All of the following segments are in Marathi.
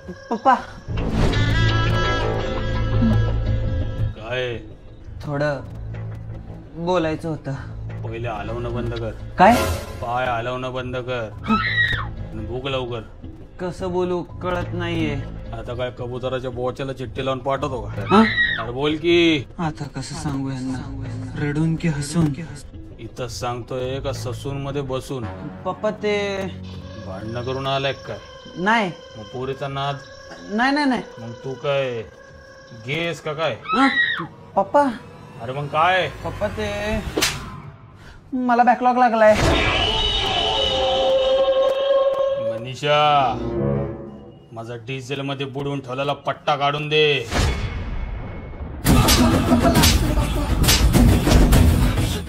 पप्पा काय थोडं बोलायचं होतं. पहिले हलवणं बंद कर. काय? पाय हलवणं बंद कर. भूक लवकर. कसं बोलू कळत नाहीये. आता काय कबुतराच्या बोच्याला चिठ्ठी लावून पाठवतो का? हा? अरे बोल की. आता कसं सांगू यांना, रडून की हसून? इथं सांगतोय का ससून मध्ये बसून? पप्पा ते भांडणं करून आलाय काय? नाही मग पोरीचा नाद? नाही नाही नाही. मग तू काय गेस का काय? हा? पप्पा अरे मग काय? पप्पा ते मला बॅकलॉग लागलाय. मनीषा माझा डिझेल मध्ये बुडवून ठेवलेला पट्टा काढून दे.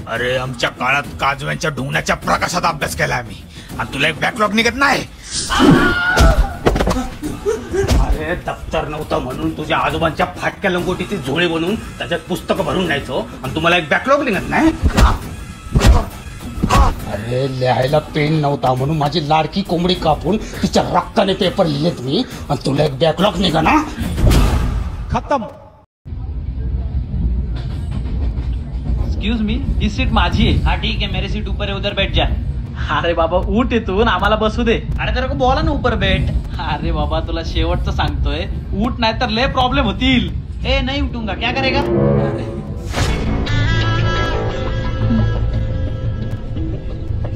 अरे आमच्या काळात काजव्यांच्या ढुंगणाच्या प्रकाशात अभ्यास केला आम्ही आणि तुला एक बॅकलॉग निघत नाही. अरे दप्तर नव्हतं म्हणून तुझ्या आजोबांच्या फाटक्या लंगोटीची झोळे बनवून त्याच्यात पुस्तकं भरून न्यायचो आणि तुम्हाला एक बॅकलॉग निघत नाही. अरे लिहायला पेन नव्हता म्हणून माझी लाडकी कोंबडी कापून तिच्या रक्ताने पेपर लिहिलेत मी आणि तुला एक बॅकलॉग निघा ना. खत्म. एक्सक्यूज मी, ही सीट माझी आहे. हाँ ठीक है, मेरी सीट ऊपर है, उधर बैठ जा. अरे बाबा उठ इथून, आम्हाला बसू दे. अरे तेरे को बोला ना ऊपर बैठ. अरे बाबा तुला शेवटचं सांगतोय, उठ नाही तर लय प्रॉब्लेम होतील. ए नहीं उठूंगा, क्या करेगा?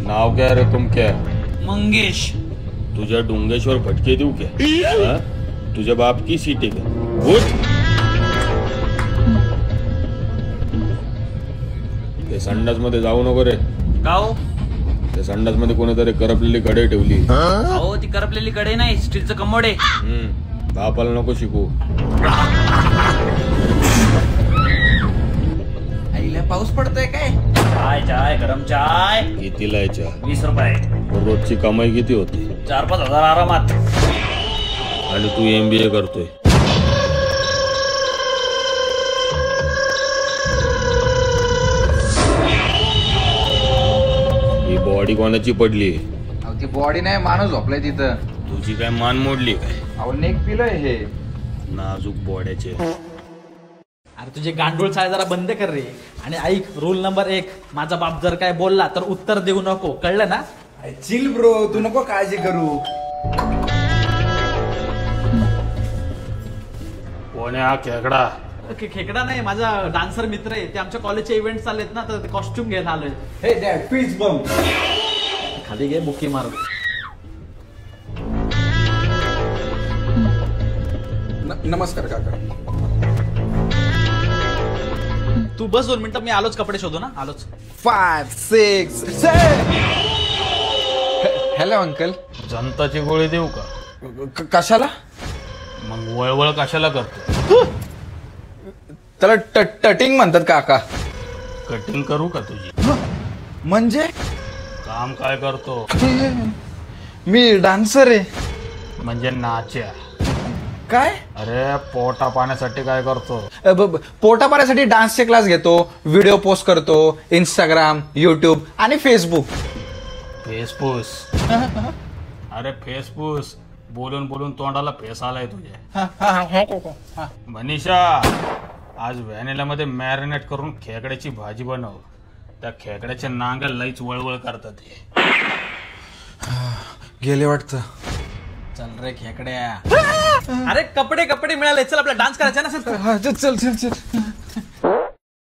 नाव क्या रे तुम क्या? मंगेश. तुझ्या डोंगेश्वर फटके देऊ क्या? तुझ्या बाप की सीट आहे का? उठ. ते संडास मध्ये जाऊ नको रे. गाओ त्या संडास मध्ये कोणीतरी करपलेली कढई ठेवली. अहो ती करपलेली कडे नाही, स्टीलचं कमोड आहे. बापाला नको शिकू. आईला पाऊस पडतोय काय? चाय चाय गरम चाय. कितीला आहे चहा? 20 रुपये. रोजची कमाई किती होती? 4-5 हजार आरामात. आणि तू MBA करतोय. ही बॉडी कोणाची पडली? ती बॉडी नाही, माणूस झोपलाय तिथं. तुझी काय मान मोडली काय? अहो नेक पिलंय हे. नाजूक बॉड्याचे. अरे तुझे गांडूळ चाळे जरा बंद कर रे. आणि ऐक, रूल नंबर 1, माझा बाप जर काय बोलला तर उत्तर देऊ नको, कळलं ना? चिल ब्रो, तू नको काळजी करू. कोण आहे हा खेकडा? खेकडा नाही, माझा डान्सर मित्र आहे. ते आमच्या कॉलेजचे इव्हेंट चाललेत ना, तर कॉस्ट्युम घ्यायला आलोय. हे डॅड पीच बम. खाली घे, बुकी मारू. नमस्कार काका. तू बस 2 मिनिटं, मी आलोच, कपडे शोधू ना, आलोच. 5, 6, 7. Hello uncle. जनताची गोळी देऊ का? कशाला? मग वळवळ कशाला करतो? त्याला टटिंग म्हणतात काका. कटिंग करू का तुझी? म्हणजे काम काय करतो? मी डान्सर आहे. म्हणजे नाच्या. काय? अरे पोटा पाण्यासाठी काय करतो? पोटा पाण्यासाठी डान्सचे क्लास घेतो, व्हिडिओ पोस्ट करतो, इंस्टाग्राम, युट्यूब आणि फेसबुक. फेसपूस? अरे फेसपूस बोलून बोलून तोंडाला फेस आलाय तुझ्या. मनीषा आज व्हॅनिला मध्ये मॅरिनेट करून खेकड्याची भाजी बनव. त्या खेकड्याच्या नांगा लईच वळवळ करतात. गेले वाटतं. चल रे खेकड्या. अरे कपडे मिळाले, चल आपला डान्स करायचा ना. चल चल चल.